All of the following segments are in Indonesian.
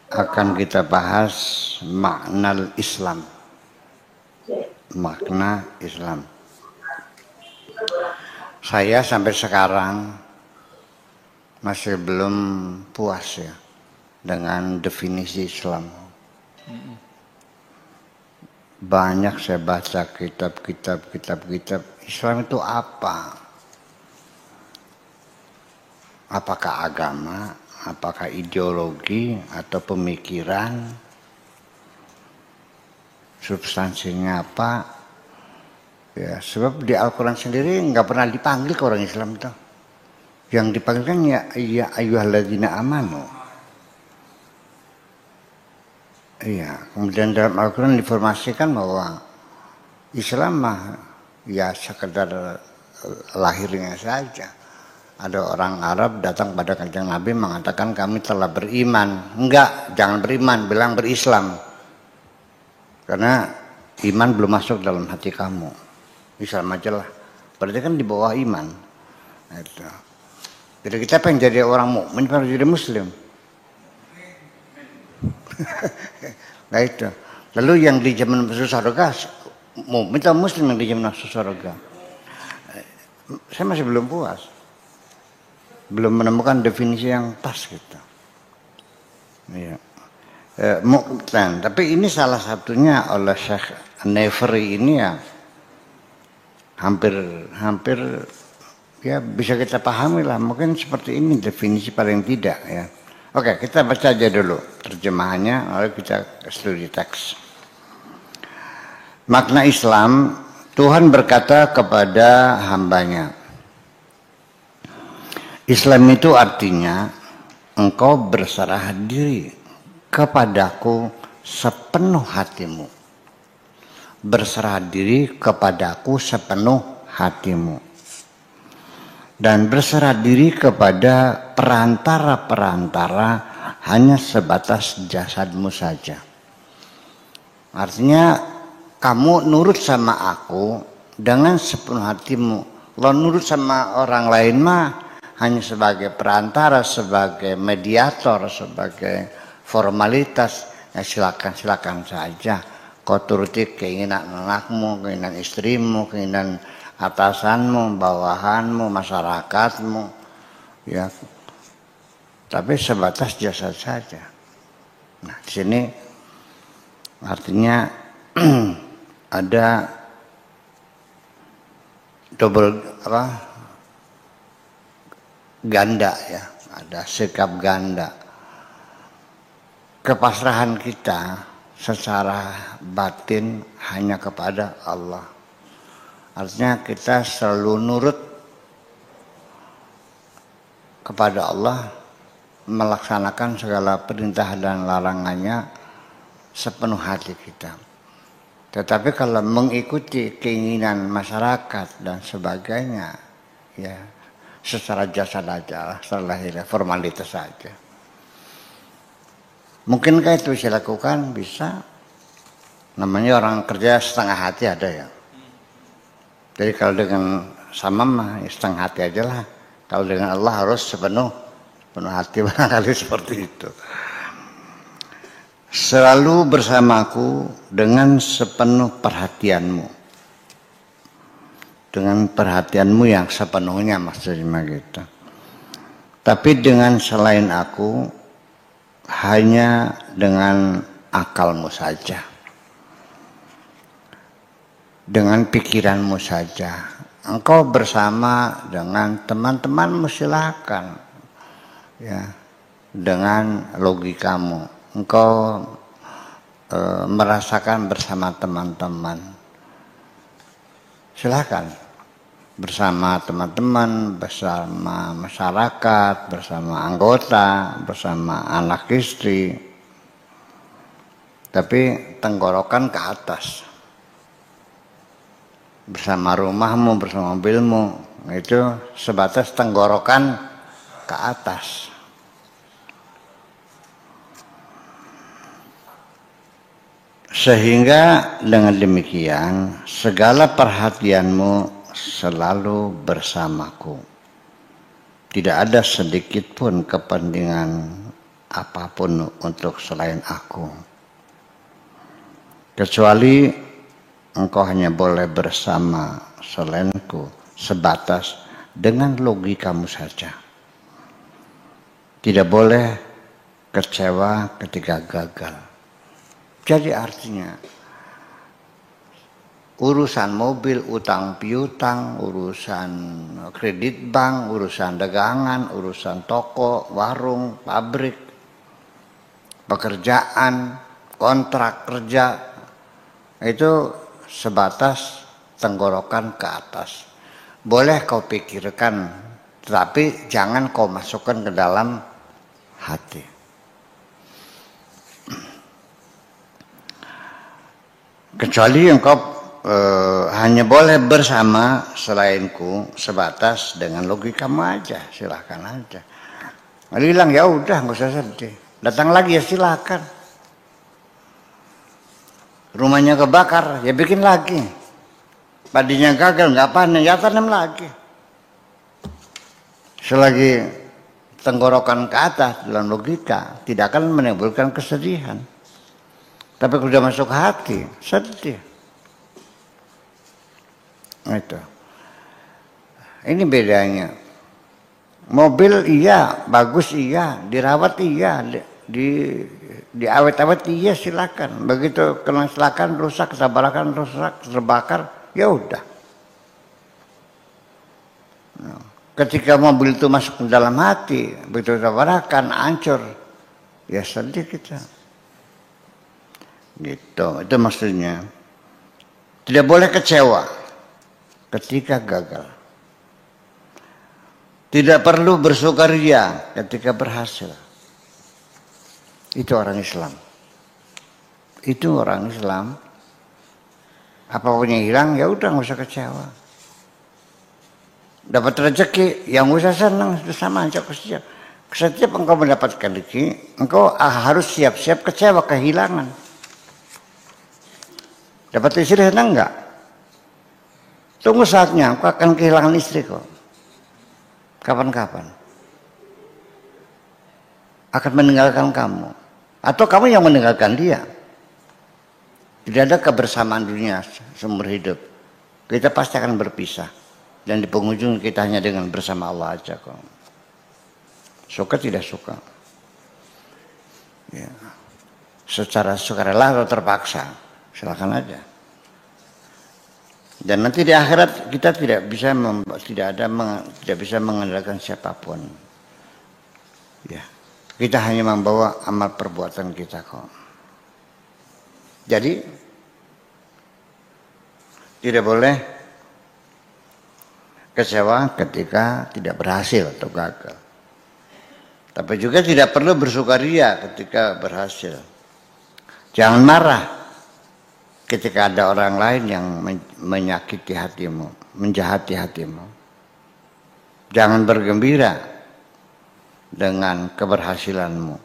akan kita bahas makna Islam. Makna Islam. Saya sampai sekarang masih belum puas ya dengan definisi Islam. Banyak saya baca kitab Islam itu apa? Apakah agama, apakah ideologi atau pemikiran? Substansinya apa? Ya, sebab di Al-Quran sendiri nggak pernah dipanggil ke orang Islam itu. Yang dipanggil kan ya ayyuhalladzina amanu. Iya, kemudian dalam Al-Quran diinformasikan bahwa Islam mah ya sekedar lahirnya saja. Ada orang Arab datang pada Kanjeng Nabi mengatakan kami telah beriman. Enggak, jangan beriman, bilang berislam. Karena iman belum masuk dalam hati kamu. Islam aja lah. Berarti kan di bawah iman. Itu. Jadi kita pengen jadi orang mukmin harus jadi muslim. Nah itu. Lalu yang di zaman masuk surga, mukmin atau muslim yang di zaman masuk surga? Saya masih belum puas. Belum menemukan definisi yang pas gitu. Iya. Muqtan. Tapi ini salah satunya oleh Syekh Nefri ini ya hampir ya bisa kita pahami lah. Mungkin seperti ini definisi paling tidak ya. Oke, kita baca aja dulu terjemahannya lalu kita studi teks. Makna Islam, Tuhan berkata kepada hambanya, Islam itu artinya engkau berserah diri kepadaku sepenuh hatimu. Berserah diri kepadaku sepenuh hatimu. Dan berserah diri kepada perantara-perantara hanya sebatas jasadmu saja. Artinya kamu nurut sama aku dengan sepenuh hatimu. Kalau nurut sama orang lain mah hanya sebagai perantara, sebagai mediator, sebagai formalitas, ya silakan saja. Kau turuti keinginan anakmu, keinginan istrimu, keinginan atasanmu, bawahanmu, masyarakatmu, ya. Tapi sebatas jasad saja. Nah, di sini artinya ada double ganda ya, ada sikap ganda. Kepasrahan kita secara batin hanya kepada Allah. Artinya kita selalu nurut kepada Allah, melaksanakan segala perintah dan larangannya sepenuh hati kita. Tetapi kalau mengikuti keinginan masyarakat dan sebagainya, ya secara jasad aja lah, secara lahir, formalitas saja. Mungkinkah itu bisa lakukan? Bisa. Namanya orang kerja setengah hati ada ya. Jadi kalau dengan sama mah ya setengah hati aja lah. Kalau dengan Allah harus sepenuh hati, barangkali seperti itu. Selalu bersamaku dengan sepenuh perhatianmu. Dengan perhatianmu yang sepenuhnya maksudnya gitu. Tapi dengan selain aku, hanya dengan akalmu saja. Dengan pikiranmu saja. Engkau bersama dengan teman-temanmu silakan. Ya, dengan logikamu. Engkau merasakan bersama teman-teman. Silakan. Bersama teman-teman, bersama masyarakat, bersama anggota, bersama anak istri. Tapi tenggorokan ke atas. Bersama rumahmu, bersama mobilmu, itu sebatas tenggorokan ke atas. Sehingga dengan demikian segala perhatianmu selalu bersamaku. Tidak ada sedikit pun kepentingan apapun untuk selain aku. Kecuali engkau hanya boleh bersama selainku sebatas dengan logikamu saja. Tidak boleh kecewa ketika gagal. Jadi artinya urusan mobil, utang piutang, urusan kredit bank, urusan dagangan, urusan toko, warung, pabrik, pekerjaan, kontrak kerja, itu sebatas tenggorokan ke atas. Boleh kau pikirkan, tetapi jangan kau masukkan ke dalam hati. Kecuali engkau hanya boleh bersama selainku sebatas dengan logikamu aja, silakan aja. Lalu bilang ya udah nggak usah sedih, datang lagi ya silakan. Rumahnya kebakar ya bikin lagi, padinya gagal nggak panen ya tanam lagi. Selagi tenggorokan ke atas dalam logika tidak akan menimbulkan kesedihan. Tapi kalau sudah masuk hati sedih. Itu. Ini bedanya. Mobil iya, bagus iya, dirawat iya, diawet-awet iya silakan. Begitu kena silakan rusak, tabrakan rusak, terbakar, ya udah. Ketika mobil itu masuk ke dalam hati, begitu tabrakan, hancur, ya sedih kita. Gitu, itu maksudnya. Tidak boleh kecewa ketika gagal. Tidak perlu bersukaria ketika berhasil. Itu orang Islam. Itu orang Islam. Apapun yang hilang ya udah nggak usah kecewa. Dapat rezeki yang nggak usah senang, itu sama aja kesiap. Setiap engkau mendapatkan rezeki, engkau harus siap-siap kecewa kehilangan. Dapat istri senang enggak? Tunggu saatnya, engkau akan kehilangan istri kok. Kapan-kapan. Akan meninggalkan kamu. Atau kamu yang meninggalkan dia. Tidak ada kebersamaan dunia seumur hidup. Kita pasti akan berpisah. Dan di penghujung kita hanya dengan bersama Allah aja kok. Suka tidak suka. Ya. Secara sukarela atau terpaksa. Silakan aja. Dan nanti di akhirat kita tidak bisa mengandalkan siapapun. Ya, kita hanya membawa amal perbuatan kita kok. Jadi tidak boleh kecewa ketika tidak berhasil atau gagal. Tapi juga tidak perlu bersukaria ketika berhasil. Jangan marah ketika ada orang lain yang menyakiti hatimu, menjahati hatimu. Jangan bergembira dengan keberhasilanmu.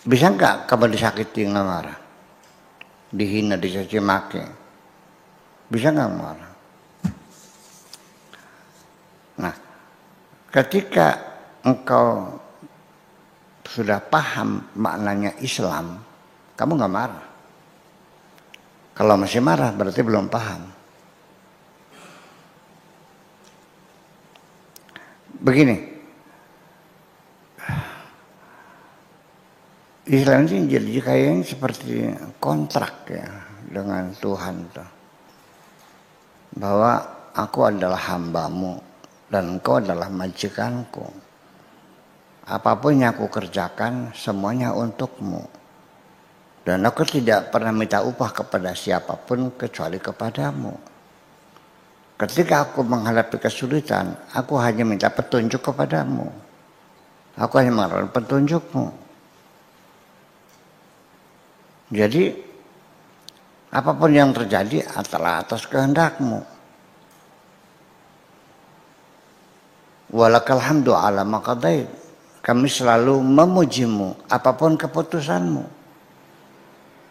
Bisa enggak kamu disakiti nggak marah? Dihina, dicaci maki. Bisa enggak marah? Nah, ketika engkau sudah paham maknanya Islam, kamu nggak marah. Kalau masih marah berarti belum paham. Begini, Islam ini jadi kayaknya seperti kontrak ya dengan Tuhan tuh. Bahwa aku adalah hambamu dan engkau adalah majikanku. Apapun yang aku kerjakan semuanya untukmu. Dan aku tidak pernah minta upah kepada siapapun kecuali kepadamu. Ketika aku menghadapi kesulitan, aku hanya minta petunjuk kepadamu. Aku hanya mengharapkan petunjukmu. Jadi, apapun yang terjadi adalah atas kehendakmu. Walakal hamdu ala ma qadait. Kami selalu memujimu apapun keputusanmu.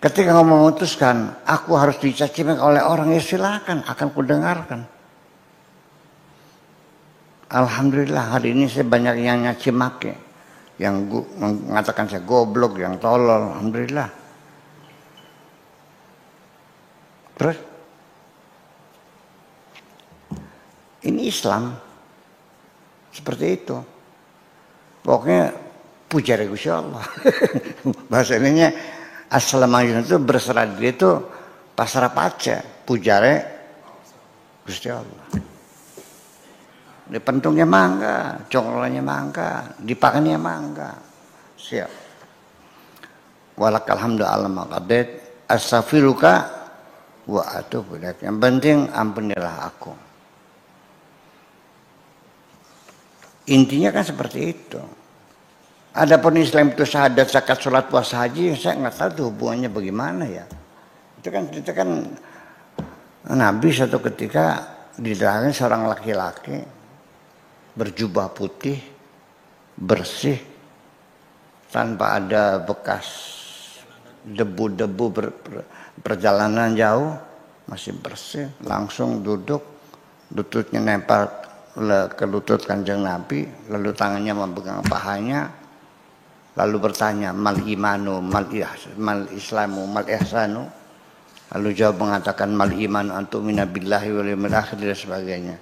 Ketika kamu memutuskan, aku harus dicaci maki oleh orang, ya silakan, akan kudengarkan. Alhamdulillah hari ini saya banyak yang nyaci maki. yang mengatakan saya goblok, yang tolol, alhamdulillah. Terus ini Islam seperti itu. Pokoknya puja Gusti Allah. Bahasa ininya assalamualaikum itu berserah diri itu pasrah paca, pujare Gusti Allah. Di pentungnya mangga, congolanya mangga, dipakannya mangga. Siap. Walakal hamdu ala ma qadat, astaghfiruka wa atubu ilaik. Yang penting ampunilah aku. Intinya kan seperti itu. Adapun Islam itu syahadat, zakat, sholat, puasa, haji, saya nggak tahu tuh hubungannya bagaimana ya. Itu kan Nabi suatu ketika didatangi seorang laki-laki berjubah putih, bersih, tanpa ada bekas debu-debu perjalanan jauh, masih bersih, langsung duduk, lututnya nempel ke lutut Kanjeng Nabi, lalu tangannya memegang pahanya, lalu bertanya, mal imanu, mal islamu, mal ihsanu, lalu jawab mengatakan mal imanu antumina billahi wal yawmil akhir dan sebagainya.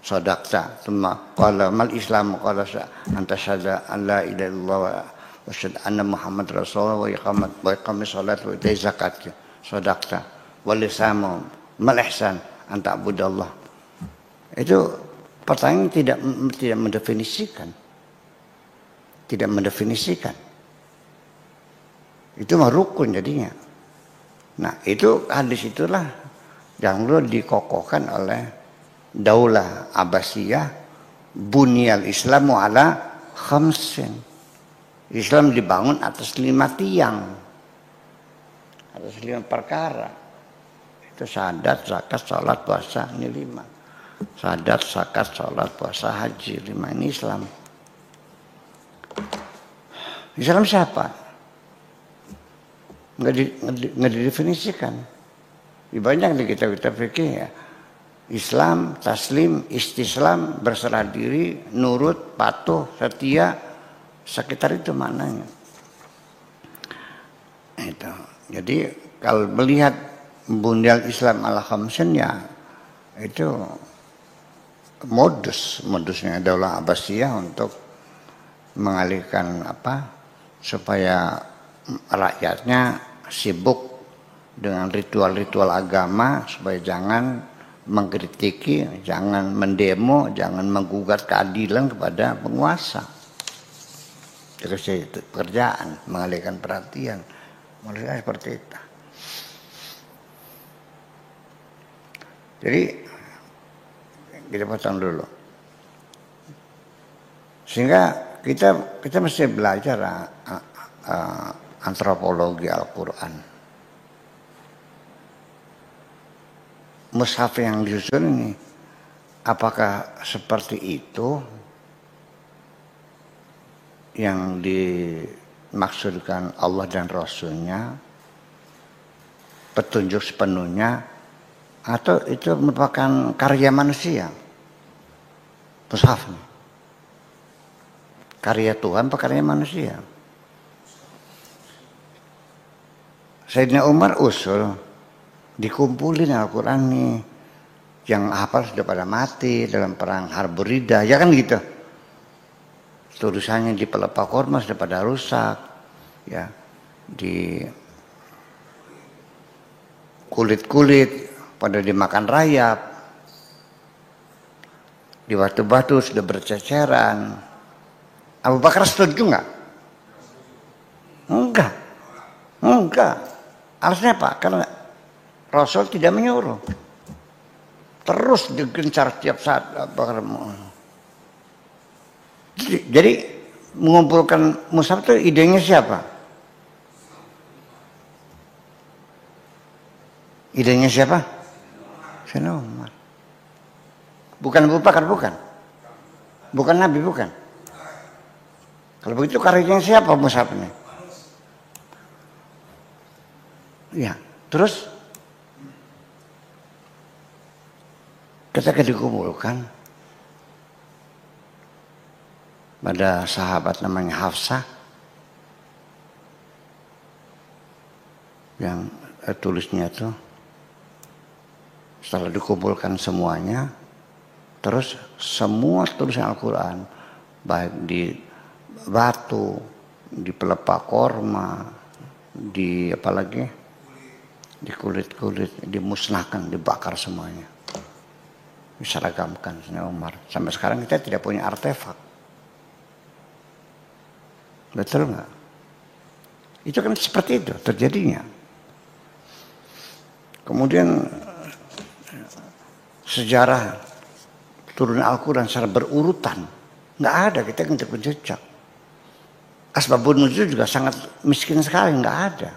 Sadaqta, thumma qala mal islamu, qala anta syahada an la ilaha illallah wa syahada anna muhammad rasulullah wa iqamis salat wa ita'iz zakat. Sadaqta wal islamu mal ihsan anta abudallah. Itu pertanyaan tidak mendefinisikan. Tidak mendefinisikan. Itu mah rukun jadinya. Nah, itu hadis itulah yang perlu dikokohkan oleh Daulah Abbasiyah, bunyal Islamu ala khamsin. Islam dibangun atas 5 tiang. Atas 5 perkara. Itu syahadat, zakat, salat, puasa, ini 5. Syahadat, zakat, salat, puasa, haji, 5 ini Islam. Islam siapa? Nggak didefinisikan. Banyak di kitab-kitab fikih ya. Islam, taslim, istislam, berserah diri, nurut, patuh, setia, sekitar itu maknanya. Itu. Jadi kalau melihat bunyal Islam ala khamsin ya itu modusnya Daulah Abbasiyah untuk mengalihkan supaya rakyatnya sibuk dengan ritual-ritual agama, supaya jangan mengkritiki, jangan mendemo, jangan menggugat keadilan kepada penguasa. Terus itu pekerjaan, mengalihkan perhatian. Menurut saya seperti itu. Jadi kita potong dulu. Sehingga kita mesti belajar antropologi Al-Quran. Mushaf yang disusun ini, apakah seperti itu yang dimaksudkan Allah dan Rasulnya, petunjuk sepenuhnya, atau itu merupakan karya manusia? Mushaf ini karya Tuhan atau karya manusia? Sayyidina Umar usul dikumpulin Al-Quran nih, yang hafal sudah pada mati dalam perang Harbur Riddah, ya kan gitu. Tulisannya di pelepah korma sudah pada rusak, ya, di kulit-kulit pada dimakan rayap, di batu-batu sudah berceceran. Abu Bakar setuju nggak? Enggak. Alasannya apa? Karena Rasul tidak menyuruh. Terus digencar tiap saat. Jadi mengumpulkan mushaf itu idenya siapa? Idenya siapa? Sayyidina Umar. Bukan Abu Bakar, bukan. Bukan Nabi, bukan. Kalau begitu karyanya siapa mushaf ini? Ya, terus ketika dikumpulkan, Ada sahabat namanya Hafsah yang tulisnya tuh setelah dikumpulkan semuanya, terus semua tulisan Al-Quran, baik di batu, di pelepah korma, di apalagi, di kulit-kulit, dimusnahkan, dibakar semuanya. Diseragamkan Sayyidina Umar. Sampai sekarang kita tidak punya artefak. Betul nggak? Itu kan seperti itu terjadinya. Kemudian sejarah turun Al-Quran secara berurutan nggak ada, kita nggak jejak. Asbabun nuzul juga sangat miskin sekali, nggak ada.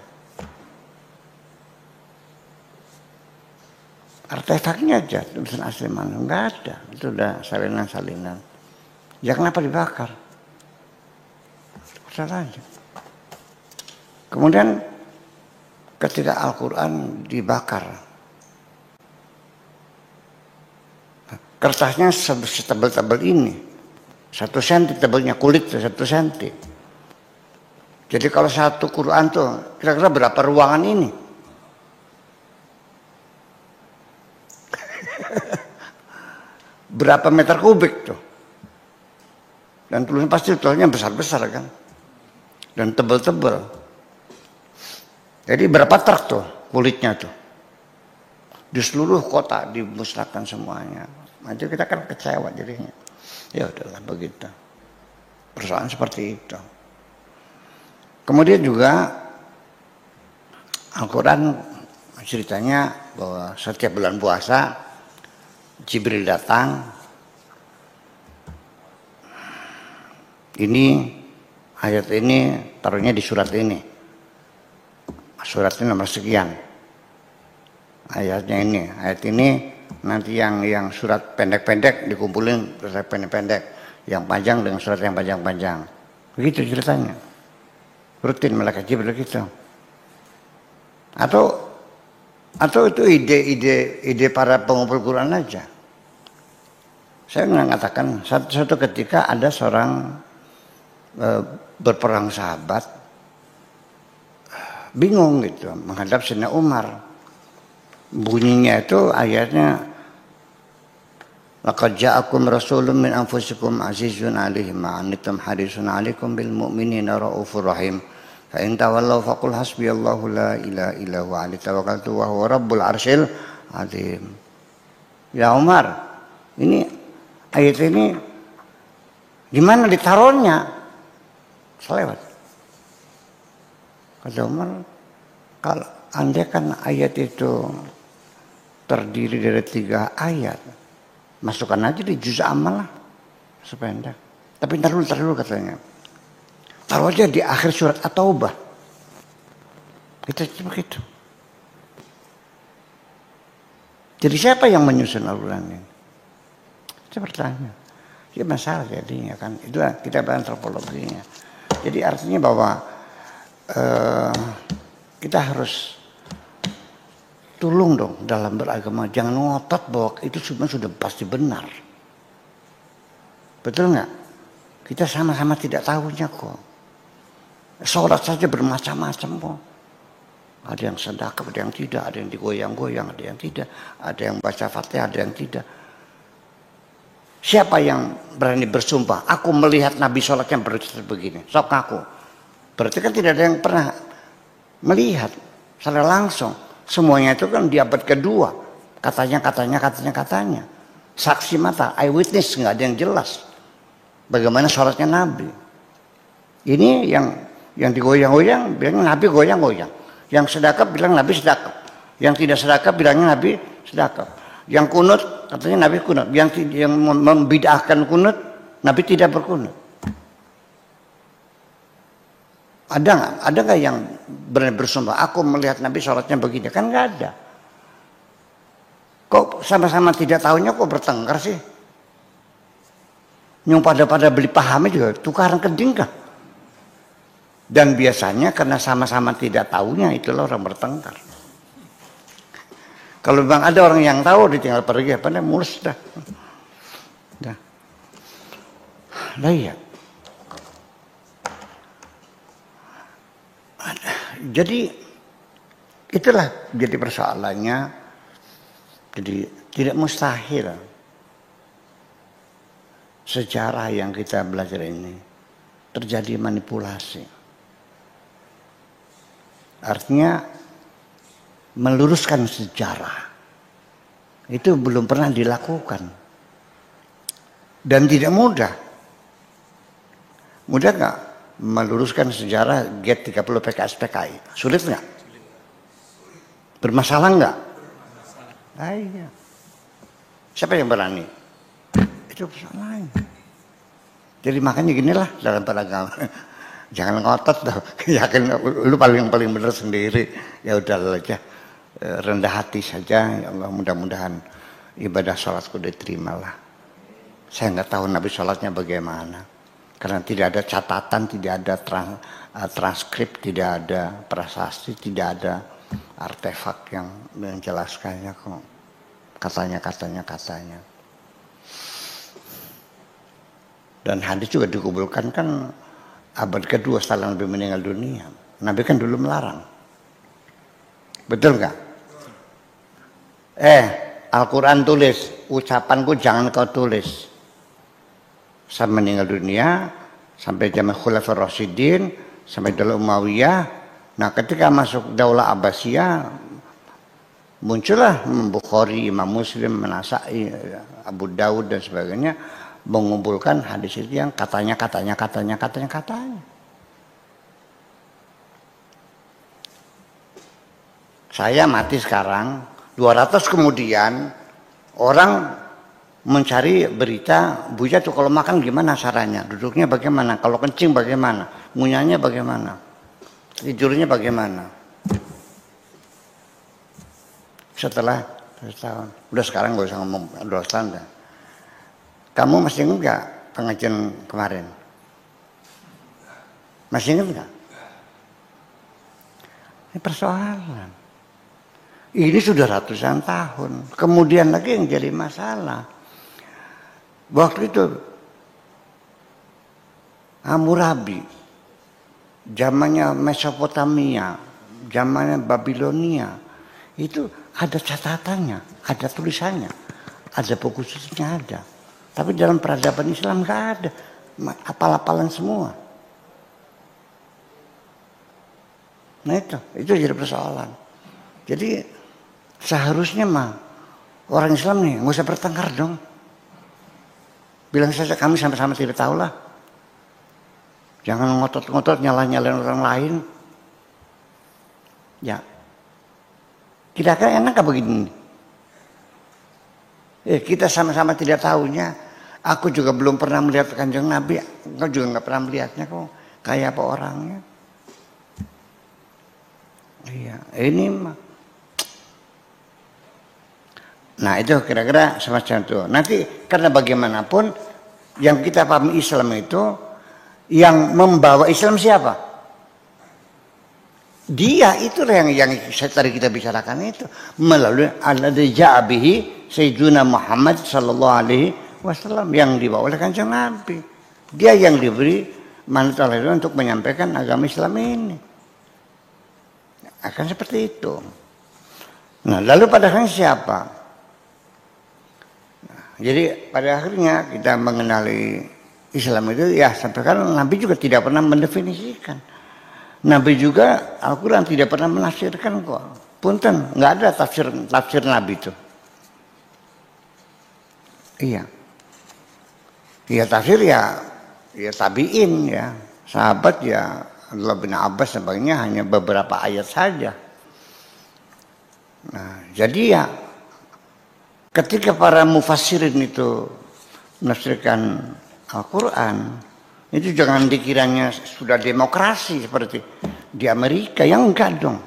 Artefaknya aja tulisan asli mana nggak ada, itu udah salinan-salinan. Ya kenapa dibakar? Salahnya. Kemudian ketika Al-Quran dibakar, kertasnya setebal-tebal ini, 1 senti tebalnya, kulit 1 senti. Jadi kalau satu Quran tuh kira-kira berapa ruangan ini? Berapa meter kubik tuh? Dan tulisan pasti tulisannya besar-besar kan? Dan tebal-tebal. Jadi berapa truk tuh kulitnya tuh? Di seluruh kota dimusnahkan semuanya. Nanti kita kan kecewa jadinya. Ya udahlah begitu. Persoalan seperti itu. Kemudian juga Al-Quran ceritanya bahwa setiap bulan puasa Jibril datang. Ini ayat ini taruhnya di surat ini. Surat ini nomor sekian. Ayatnya ini, ayat ini nanti yang surat pendek-pendek dikumpulin surat pendek-pendek, yang panjang dengan surat yang panjang-panjang. Begitu ceritanya. Rutin malaikat Jibril gitu. Atau itu ide para pengumpul Quran aja. Saya mengatakan suatu ketika ada seorang berperang sahabat bingung gitu menghadap Sayyidina Umar. Bunyinya itu ayatnya laqad ja'akum rasulun min anfusikum azizun 'alaihi ma 'anittum harisun 'alaikum bil mu'minina raufur rahim. Fa in tawallaw faqul hasbiyallahu la ilaha illa huwa 'alaihi tawakkaltu wa huwa rabbul 'arsyil 'azim. Ya Umar, ini ayat ini gimana ditaruhnya? Selewat. Kata Umar, kalau andai kan ayat itu terdiri dari 3 ayat, masukkan aja di juz amal lah, sependek. Tapi ntar dulu katanya. Taruh aja di akhir surat At-Taubah. Kita begitu. Jadi siapa yang menyusun Al-Quran ini? Saya bertanya. Ya masalah jadinya kan. Itulah kita bahas antropologinya. Jadi artinya bahwa kita harus tolong dong dalam beragama. Jangan ngotot bahwa itu semua sudah pasti benar. Betul nggak? Kita sama-sama tidak tahunya kok. Sholat saja bermacam-macam kok. Ada yang sedekah, ada yang tidak, ada yang digoyang-goyang, ada yang tidak, ada yang baca Fatihah, ada yang tidak. Siapa yang berani bersumpah? Aku melihat Nabi sholatnya begini. Sok aku. Berarti kan tidak ada yang pernah melihat secara langsung. Semuanya itu kan di abad kedua. Katanya. Saksi mata, eyewitness, nggak ada yang jelas. Bagaimana sholatnya Nabi. Ini yang digoyang-goyang, bilang Nabi goyang-goyang. Yang sedekah bilang Nabi sedekah. Yang tidak sedekah bilangnya Nabi sedekah. Yang kunut katanya Nabi kunut. Yang membid'ahkan kunut, Nabi tidak berkunut. Ada nggak yang berani bersumpah? Aku melihat Nabi sholatnya begini, kan nggak ada. Kok sama-sama tidak tahunya kok bertengkar sih? Yang pada beli pahamnya juga tukaran keding kah? Dan biasanya karena sama-sama tidak tahunya itulah orang bertengkar. Kalau memang ada orang yang tahu ditinggal pergi, apa namanya mulus dah. Lah iya. Jadi itulah jadi persoalannya. Jadi tidak mustahil sejarah yang kita belajar ini terjadi manipulasi. Artinya meluruskan sejarah itu belum pernah dilakukan dan tidak mudah. Mudah nggak meluruskan sejarah G30 PKS PKI? Sulit nggak? Bermasalah nggak? Iya. Siapa yang berani? Itu persoalannya. Jadi makanya ginilah dalam beragama. Jangan ngotot dah. Yakin lu paling benar sendiri. Ya udah aja. Rendah hati saja. Ya Allah, mudah-mudahan ibadah sholatku diterima lah. Saya nggak tahu Nabi sholatnya bagaimana. Karena tidak ada catatan, tidak ada transkrip, tidak ada prasasti, tidak ada artefak yang menjelaskannya kok. Katanya. Dan hadis juga dikumpulkan kan abad kedua setelah Nabi meninggal dunia. Nabi kan dulu melarang. Betul nggak? Al-Quran tulis, ucapanku jangan kau tulis. Saya meninggal dunia sampai zaman Khulafaur Rasyidin, sampai Daulah Umayyah. Nah, ketika masuk Daulah Abbasiyah muncullah Bukhari, Imam Muslim, An-Nasa'i, Abu Daud dan sebagainya mengumpulkan hadis itu yang katanya. Saya mati sekarang, 200 kemudian orang mencari berita Buya tuh kalau makan gimana caranya, duduknya bagaimana, kalau kencing bagaimana, ngunyahnya bagaimana, tidurnya bagaimana. Setelah setahun, udah sekarang gak usah ngomong 2 tahun dah. Kamu masih ingat nggak pengajian kemarin? Masih ingat nggak? Ini persoalan. Ini sudah ratusan tahun. Kemudian lagi yang jadi masalah. Waktu itu Hammurabi, zamannya Mesopotamia, zamannya Babilonia, itu ada catatannya, ada tulisannya, ada buku sucinya ada. Tapi dalam peradaban Islam nggak ada, apal-apalan semua. Nah itu jadi persoalan. Jadi seharusnya mah orang Islam nih nggak usah bertengkar dong. Bilang saja kami sama-sama tidak tahu lah. Jangan ngotot-ngotot nyalain orang lain. Ya, kira-kira enak gak begini? Kita sama-sama tidak tahunya. Aku juga belum pernah melihat Kanjeng Nabi. Engkau juga nggak pernah melihatnya kok. Kayak apa orangnya? Iya, ini mah. Nah itu kira-kira semacam itu. Nanti karena bagaimanapun yang kita pahami Islam itu, yang membawa Islam siapa? Dia itulah yang tadi kita bicarakan itu melalui alladzi ja'a bihi Sayyiduna Muhammad sallallahu alaihi wasallam yang dibawa oleh Kanjeng Nabi. Dia yang diberi mandat oleh Allah untuk menyampaikan agama Islam ini. Akan seperti itu. Nah, lalu pada akhirnya siapa? Nah, jadi pada akhirnya kita mengenali Islam itu ya sampai sekarang Nabi juga tidak pernah mendefinisikan. Nabi juga Al-Quran tidak pernah menafsirkan kok. Punten, nggak ada tafsir Nabi itu. Iya. Ya tafsir ya tabiin ya. Sahabat ya Abdullah bin Abbas sebagainya hanya beberapa ayat saja. Nah, jadi ya ketika para mufassirin itu menafsirkan Al-Quran, itu jangan dikiranya sudah demokrasi seperti di Amerika, yang enggak dong.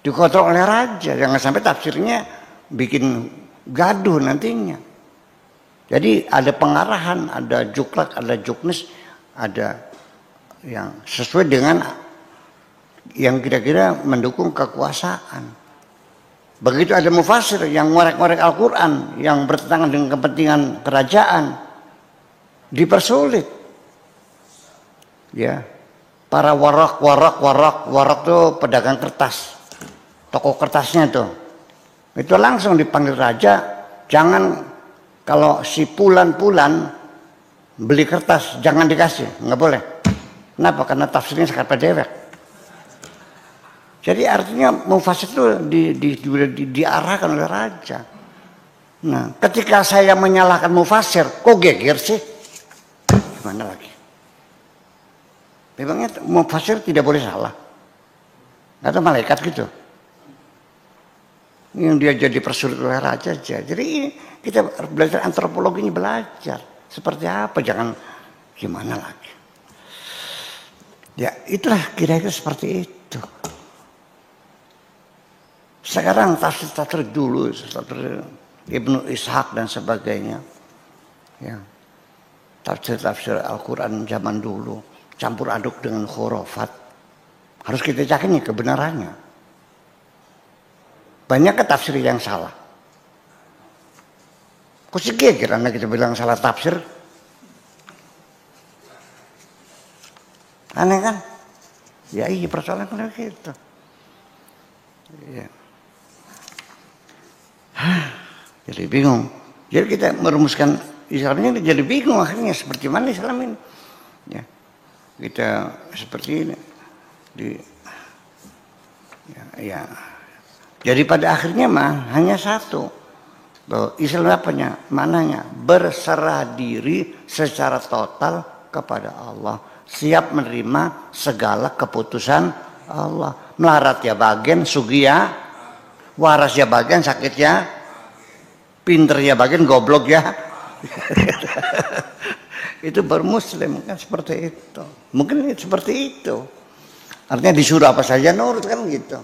Dikontrol oleh raja, jangan sampai tafsirnya bikin gaduh nantinya. Jadi ada pengarahan, ada juklak, ada juknis, ada yang sesuai dengan yang kira-kira mendukung kekuasaan. Begitu ada mufassir yang ngorek-ngorek Al-Quran, yang bertentangan dengan kepentingan kerajaan, dipersulit. Ya. para warok tuh pedagang kertas, toko kertasnya tuh. Itu langsung dipanggil raja, jangan kalau si pulan beli kertas jangan dikasih, nggak boleh. Kenapa? Karena tafsirnya sekapa dewek. Jadi artinya mufasir itu diarahkan oleh raja. Nah, ketika saya menyalahkan mufasir, kok geger sih? Gimana lagi? Memangnya mufasir tidak boleh salah? Atau malaikat gitu? Yang dia jadi persulit oleh raja aja. Jadi ini kita belajar antropologi ini belajar seperti apa? Jangan gimana lagi? Ya itulah kira-kira seperti itu. Sekarang tafsir dulu, tafsir Ibnu Ishaq dan sebagainya, ya, tafsir Al-Quran zaman dulu campur aduk dengan khurafat. Harus kita yakini kebenarannya. Banyak tafsir yang salah. Kok sih karena kita bilang salah tafsir? Aneh kan? Ya iya persoalan kayak gitu. Ya. Jadi bingung. Jadi kita merumuskan Islam ini jadi bingung akhirnya seperti mana Islam ini. Ya. Kita seperti ini. Ya. Jadi pada akhirnya mah hanya satu. Bahwa Islam apanya? Mananya? Berserah diri secara total kepada Allah. Siap menerima segala keputusan Allah. Melarat ya bagian, sugi ya, waras ya bagian, sakit ya, pinter ya bagian, goblok ya. Itu bermuslim kan seperti itu. Mungkin seperti itu. Artinya disuruh apa saja nurut kan gitu.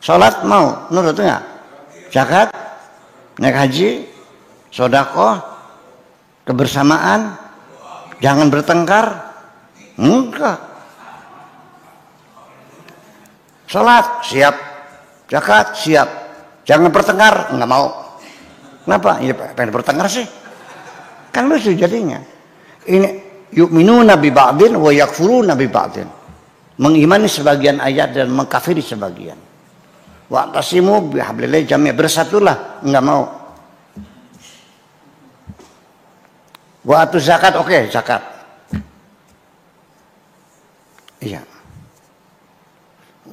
Sholat mau nurut enggak? Zakat, naik haji, sedekah, kebersamaan, jangan bertengkar. Enggak. Sholat siap, zakat siap, jangan bertengkar, enggak mau. Kenapa? Ya pengen bertengkar sih. Kan lucu jadinya. Ini yu'minuna bi ba'din wa yakfuruna bi ba'din. Mengimani sebagian ayat dan mengkafiri sebagian. Wa tasimu bihablillah jami', bersatulah, enggak mau. Wa atu zakat, oke, zakat. Iya.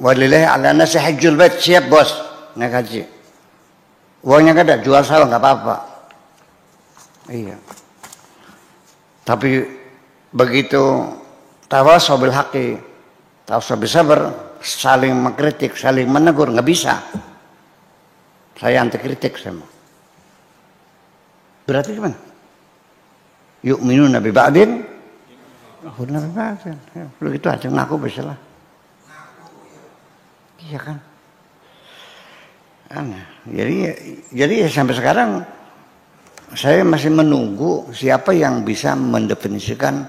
Walillahi ala nasi hajjul bait, siap bos, naik haji. Uangnya kan ada, jual sawah nggak apa-apa. Iya. Tapi begitu tawasaw bil haqqi, tawasaw bis sabr, saling mengkritik, saling menegur, nggak bisa. Saya anti kritik sama. Berarti gimana? Yu'minuna bi ba'din, yu'minuna bi ba'din. Begitu aja ngaku bisa lah. Iya kan? Aneh. Jadi sampai sekarang saya masih menunggu siapa yang bisa mendefinisikan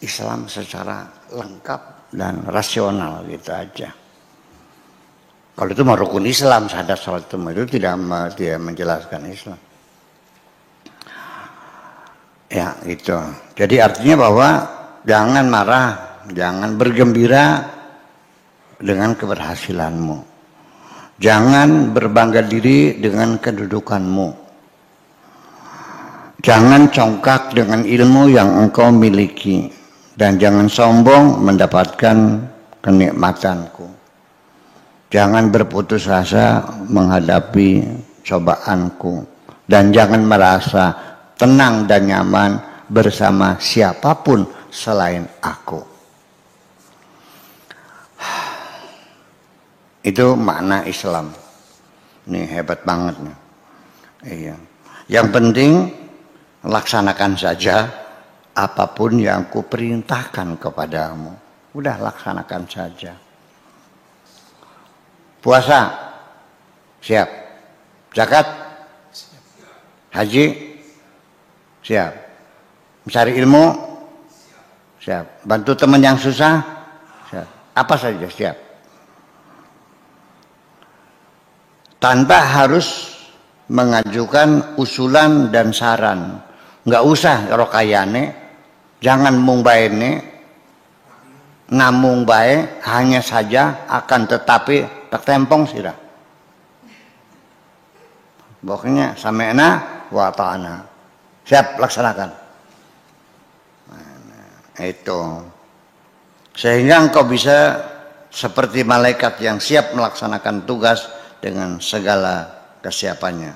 Islam secara lengkap dan rasional gitu aja. Kalau itu mau rukun Islam, syahadat salat itu tidak menjelaskan Islam. Ya itu. Jadi artinya bahwa jangan marah, jangan bergembira dengan keberhasilanmu. Jangan berbangga diri dengan kedudukanmu. Jangan congkak dengan ilmu yang engkau miliki. Dan jangan sombong mendapatkan kenikmatanku. Jangan berputus asa menghadapi cobaanku. Dan jangan merasa tenang dan nyaman bersama siapapun selain aku. Itu makna Islam. Ini hebat banget nih. Iya. Yang penting laksanakan saja apapun yang kuperintahkan kepadamu. Udah laksanakan saja. Puasa siap. Zakat haji siap. Mencari ilmu siap. Bantu teman yang susah siap. Apa saja siap. Tanpa harus mengajukan usulan dan saran. Nggak usah rokayane, jangan mumbaene, namung bae hanya saja akan tetapi tertempong sirah. Pokoknya sami'na wa ta'ana. Siap laksanakan. Nah, itu. Sehingga engkau bisa seperti malaikat yang siap melaksanakan tugas dengan segala kesiapannya.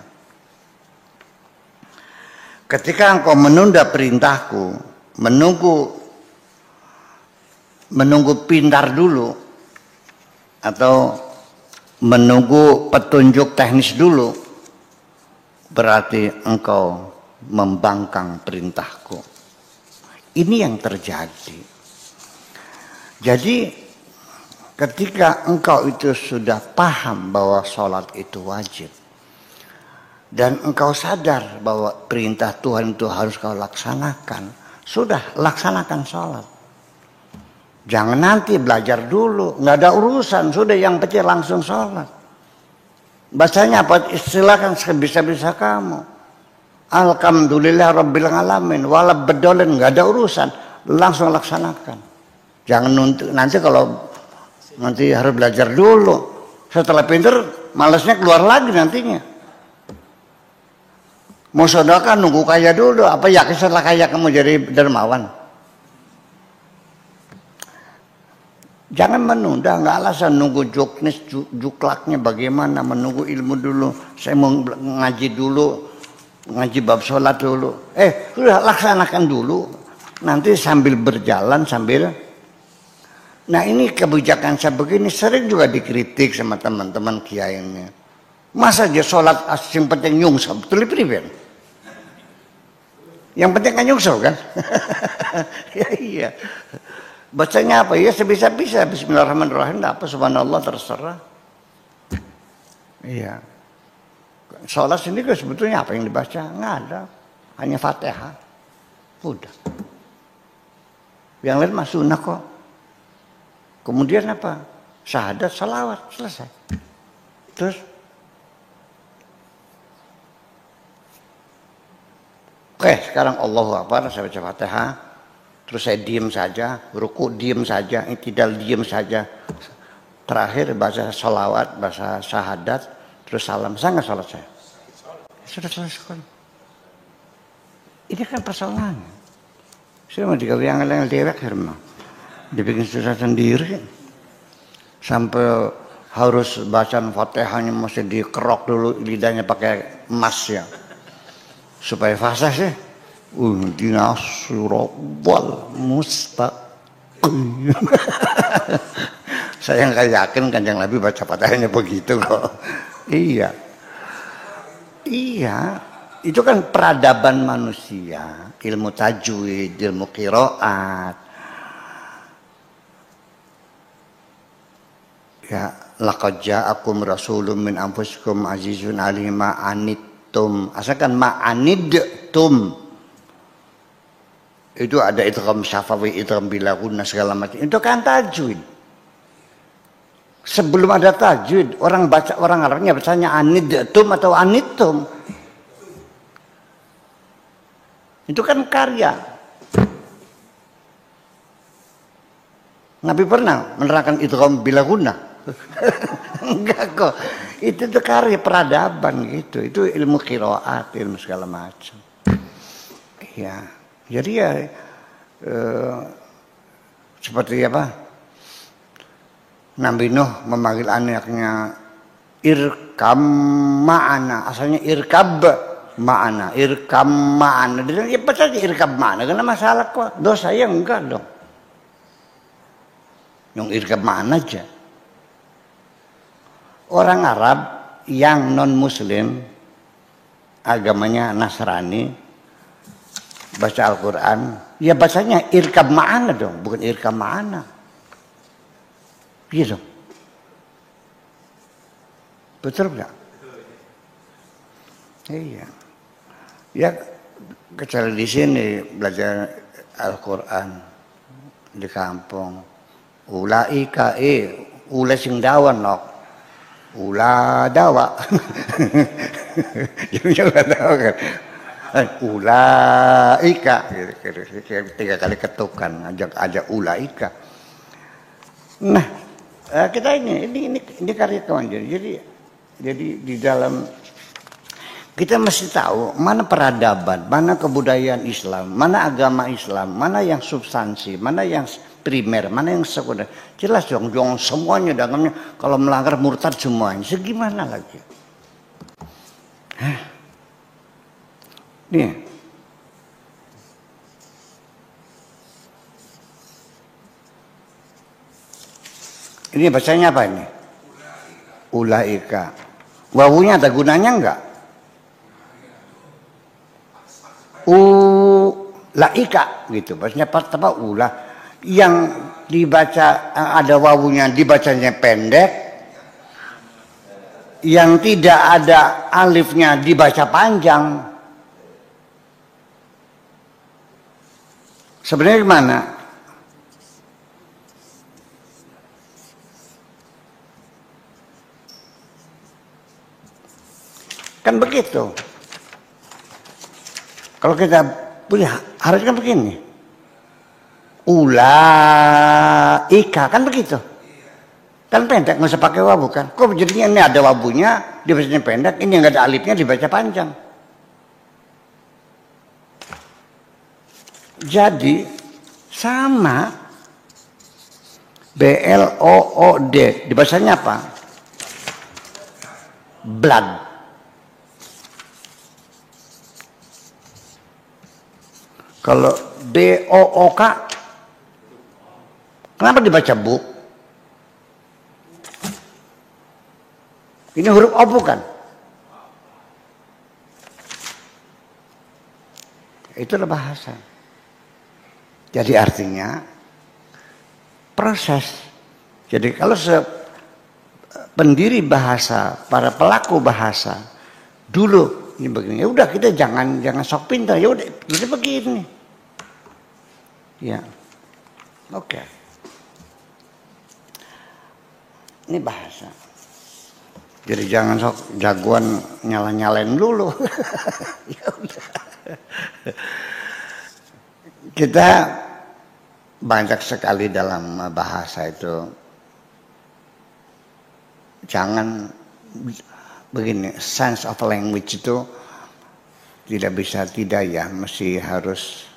Ketika engkau menunda perintahku, menunggu pintar dulu atau menunggu petunjuk teknis dulu, berarti engkau membangkang perintahku. Ini yang terjadi. Jadi ketika engkau itu sudah paham bahwa sholat itu wajib, dan engkau sadar bahwa perintah Tuhan itu harus kau laksanakan, sudah laksanakan sholat. Jangan nanti belajar dulu, nggak ada urusan, sudah yang penting langsung sholat. Bacanya apa? Istilahkan sebisa-bisa kamu. Alhamdulillah Rabbil Alamin, wala bedolen, nggak ada urusan, langsung laksanakan. Jangan nanti kalau nanti harus belajar dulu, setelah pinter malasnya keluar lagi nantinya. Mau sedekah nunggu kaya dulu, apa yakin setelah kaya kamu jadi dermawan? Jangan menunda, nggak alasan nunggu joknis, juklaknya bagaimana, menunggu ilmu dulu. Saya mau ngaji dulu, ngaji bab sholat dulu. Sudah laksanakan dulu, nanti sambil berjalan sambil. Nah ini kebijakan saya begini sering juga dikritik sama teman-teman kiainya. Masa dia sholat yang penting nyungsep, betul pribadi. Yang penting kan nyungsep kan? Ya iya. Bacanya apa? Ya sebisa-bisa. Bismillahirrahmanirrahim. Apa subhanallah terserah. Iya. Sholat sendiri sebetulnya apa yang dibaca? Nggak ada. Hanya Fatihah. Udah. Yang lain mah sunnah kok. Kemudian apa? Syahadat, salawat, selesai. Terus oke, sekarang Allahu Akbar, saya baca Fatihah. Terus saya diam saja, ruku diam saja, i'tidal diam saja. Terakhir baca salawat, baca syahadat, terus salam. Saya nggak salat saya. Sudah selesai. Ini kan persoalannya. Saya mau dikawin yang dewek herma. Dibikin susah sendiri sampai harus bacaan Fatihahnya mesti dikerok dulu lidahnya pakai emas ya supaya fasih sih. Ihdinas siratal mustaqim. Saya nggak yakin Kanjeng Nabi baca Fatihahnya begitu kok. Iya, itu kan peradaban manusia, ilmu tajwid, ilmu qiraat. Ya, laqad ja'akum rasulun min anfusikum azizun 'alaihi ma anittum. Asalkan ma anidtum. Itu ada idgham syafawi, idgham bilaguna segala macam. Itu kan tajwid. Sebelum ada tajwid, orang Arabnya bacanya anidtum atau anittum. Itu kan karya. Nabi pernah menerangkan idgham bilaguna. Enggak kok, itu tuh karya peradaban gitu, itu ilmu qiraat, ilmu segala macam. Ya, jadi ya seperti apa? Nabi Nuh memanggil anaknya irkam ma'ana, asalnya irkab ma'ana, irkam ma'ana. Dia baca irkab ma'ana, karena masalah kok, dosa ya enggak dong. Yang irkab ma'ana aja. Orang Arab yang non-Muslim, agamanya Nasrani, baca Al-Quran, ya bacanya irkab ma'ana dong, bukan irkab ma'ana. Gitu. Betul nggak? Iya. Ya, kecuali di sini belajar Al-Quran di kampung. Ulaika ula sing dawan nok. Ula dawa. Jadi ulah dawa kan. Ulaika gitu, 3 kali ketukan ajak ulaika. Nah, kita ini karya kawan. Jadi di dalam kita mesti tahu mana peradaban, mana kebudayaan Islam, mana agama Islam, mana yang substansi, mana yang primer, mana yang sekunder. Jelas dong, semuanya dalamnya kalau melanggar murtad semuanya. Segimana lagi? Hah? Nih. Ini bacanya apa ini? Ulaika. Wawunya ada gunanya enggak? Ulaika gitu. Bacanya apa? Ulah. Yang dibaca ada wawunya dibacanya pendek. Yang tidak ada alifnya dibaca panjang. Sebenarnya gimana? Kan begitu. Kalau kita punya harus kan begini. Ulaika kan begitu. Kan pendek, nggak usah pakai wawu kan. Kok jadinya ini ada wabunya dibacanya pendek, ini nggak ada alifnya dibaca panjang. Jadi sama BLOOD dibacanya apa? Blood. Kalau BOOK kenapa dibaca bu? Ini huruf O bukan? Itulah bahasa. Jadi artinya proses. Jadi kalau pendiri bahasa, para pelaku bahasa dulu ini begini, ya udah kita jangan sok pintar, ya udah jadi begini. Ya, oke. Ini bahasa. Jadi jangan sok jagoan nyalain dulu. Ya udah. Kita banyak sekali dalam bahasa itu. Jangan begini, sense of language itu tidak bisa tidak ya, mesti harus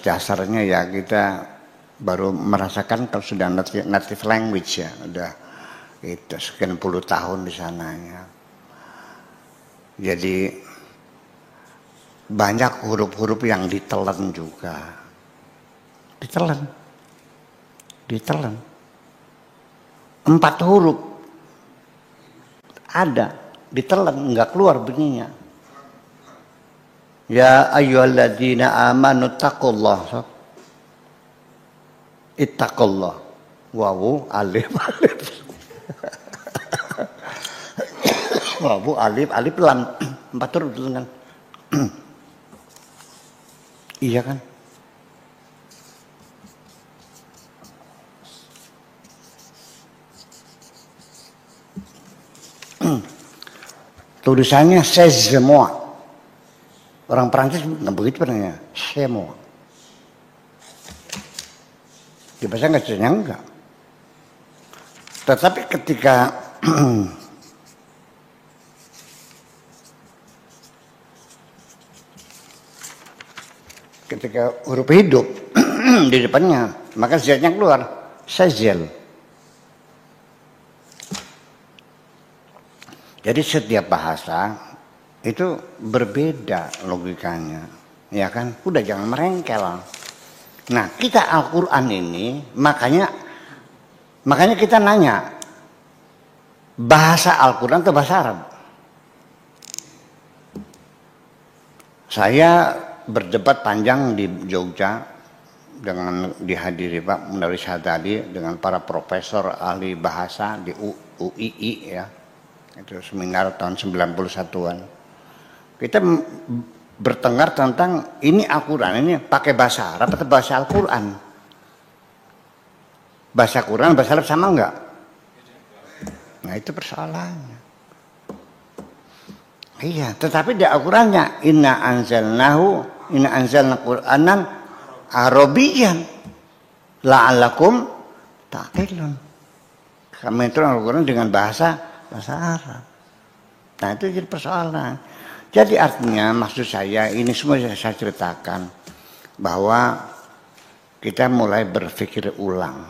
dasarnya ya kita baru merasakan kalau sudah native language ya, udah itu sekian puluh tahun di sananya. Jadi banyak huruf-huruf yang ditelan juga, ditelan. 4 huruf ada ditelan, nggak keluar bunyinya. Ya ayyuhalladzina amanu taqullah. Ittaqullah. Wawu alif. Wawu alif lam. 4 huruf kan. Iya kan? Tulisannya c'est moi. Orang Prancis nggak begitu pernahnya, c'est moi. Di bahasa Inggrisnya enggak. Tetapi ketika huruf hidup di depannya, maka z-nya keluar, sezel. Jadi setiap bahasa itu berbeda logikanya, ya kan? Udah jangan merengkel. Nah, kita Al-Quran ini, makanya kita nanya, bahasa Al-Quran atau bahasa Arab? Saya berdebat panjang di Jogja dengan dihadiri Pak Munawir Syahadadi dengan para profesor ahli bahasa di UII ya. Itu seminar tahun 91-an. Kita bertengkar tentang ini Al-Quran ini pakai bahasa Arab atau bahasa Al-Quran. Bahasa Quran, bahasa Arab sama enggak? Nah itu persoalannya. Iya, tetapi di Al-Qurannya inna anzalna Qur'anan Arabiyyan. la'allakum ta'qilun. Kami itu Al-Quran dengan bahasa Arab. Nah itu jadi persoalan. Jadi artinya maksud saya ini semua saya ceritakan bahwa kita mulai berpikir ulang,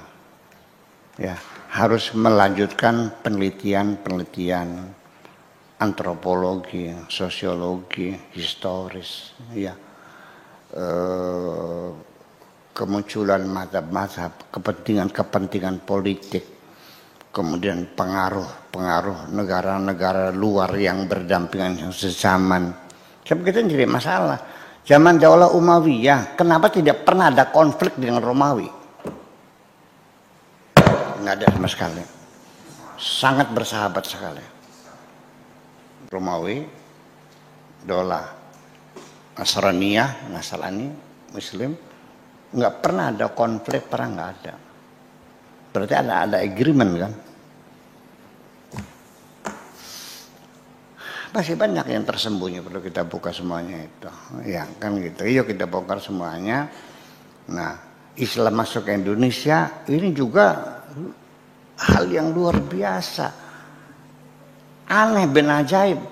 ya harus melanjutkan penelitian antropologi, sosiologi, historis, ya kemunculan mazhab-mazhab, kepentingan politik, kemudian pengaruh negara-negara luar yang berdampingan yang sezaman. Sebab kita jadi masalah. Zaman Daulah Umayyah, kenapa tidak pernah ada konflik dengan Romawi? Nggak ada sama sekali. Sangat bersahabat sekali. Romawi, Daulah Nasrani, Muslim, nggak pernah ada konflik, perang nggak ada. Berarti ada agreement kan? Masih banyak yang tersembunyi, perlu kita buka semuanya itu. Ya kan gitu, yuk kita bongkar semuanya. Nah, Islam masuk ke Indonesia, ini juga hal yang luar biasa. Aneh ben ajaib.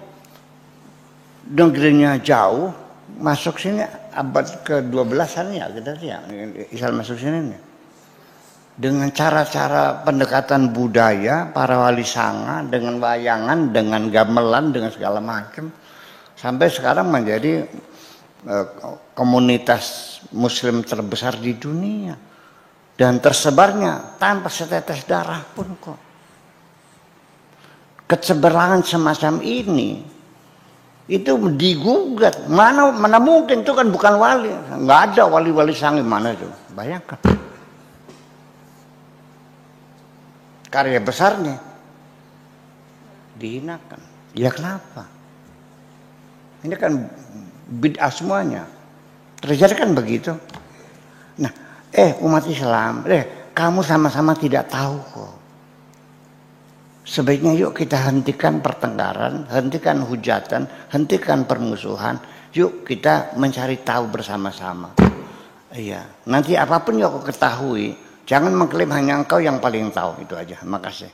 Negerinya jauh, masuk sini abad ke-12-an ya, kita sih ya, Islam masuk sini nih. Dengan cara-cara pendekatan budaya, para wali sanga, dengan wayangan, dengan gamelan, dengan segala macam, sampai sekarang menjadi komunitas Muslim terbesar di dunia dan tersebarnya tanpa setetes darah pun kok. Keseberangan semacam ini itu digugat, mana mungkin, itu kan bukan wali, nggak ada wali-wali sanga mana itu, bayangkan. Karya besarnya dihinakan. Ya kenapa? Ini kan bid'ah semuanya. Terjadi kan begitu. Nah, umat Islam, kamu sama-sama tidak tahu kok. Sebaiknya yuk kita hentikan pertengkaran, hentikan hujatan, hentikan permusuhan. Yuk kita mencari tahu bersama-sama. Iya, nanti apapun yang aku ketahui, jangan mengklaim hanya engkau yang paling tahu, itu aja. Makasih.